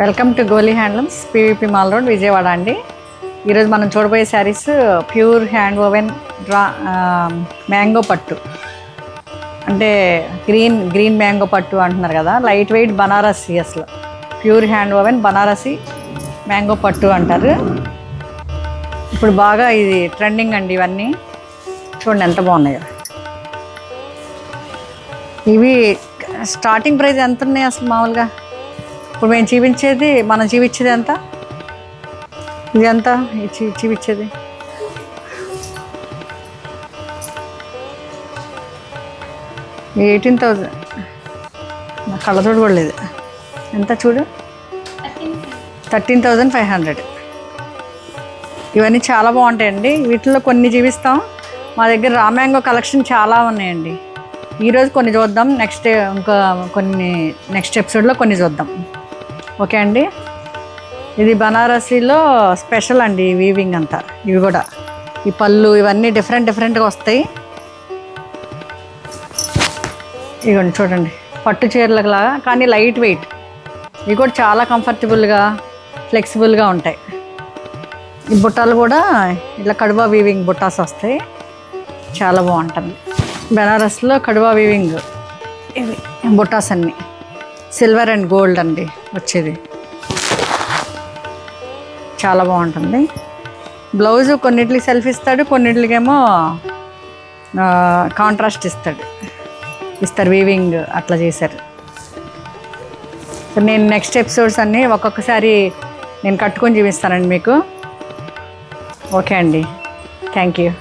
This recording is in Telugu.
Welcome to Goli handlooms, PVP mall road, Vijayawada అండి. ఈరోజు మనం చూడబోయే saris pure hand woven mango పట్టు, అంటే గ్రీన్ మ్యాంగో పట్టు అంటున్నారు కదా. లైట్ వెయిట్ బనారసి, అసలు pure hand woven Banarasi mango పట్టు అంటారు. ఇప్పుడు బాగా ఇది ట్రెండింగ్ అండి. ఇవన్నీ చూడండి ఎంత బాగున్నాయో. ఇవి స్టార్టింగ్ ప్రైస్ ఎంత ఉన్నాయి అసలు మామూలుగా? ఇప్పుడు మేము మనం చూపించేది ఎంత? ఇది ఎంత చూపించేది? 18,000. నా కళ్ళతోడు కూడా లేదు. ఎంత చూడు, 13,500. ఇవన్నీ చాలా బాగుంటాయండి. వీటిలో కొన్ని చూపిస్తాం. మా దగ్గర రా మ్యాంగో కలెక్షన్ చాలా ఉన్నాయండి. ఈరోజు కొన్ని చూద్దాం, నెక్స్ట్ ఎపిసోడ్లో కొన్ని చూద్దాం. ఓకే అండి. ఇది బనారసీలో స్పెషల్ అండి వీవింగ్ అంతా. ఇవి కూడా ఈ పళ్ళు ఇవన్నీ డిఫరెంట్గా వస్తాయి. ఇవ్వండి చూడండి, పట్టు చీరలలాగా కానీ లైట్ వెయిట్. ఇవి కూడా చాలా కంఫర్టబుల్గా ఫ్లెక్సిబుల్గా ఉంటాయి. ఈ బుట్టాలు కూడా ఇలా కడువా వీవింగ్ బుట్టాస్ వస్తాయి, చాలా బాగుంటుంది. బనారస్లో కడువా వీవింగ్ ఇవి బుట్టాస్ అన్నీ సిల్వర్ అండ్ గోల్డ్ అండి వచ్చేది, చాలా బాగుంటుంది. బ్లౌజు కొన్నిటికి సెల్ఫ్ ఇస్తాడు, కొన్నిటికేమో కాంట్రాస్ట్ ఇస్తారు వీవింగ్ అట్లా చేశారు. నేను నెక్స్ట్ ఎపిసోడ్స్ అన్నీ ఒక్కొక్కసారి నేను కట్టుకొని చూపిస్తానండి మీకు. ఓకే అండి, థ్యాంక్ యూ.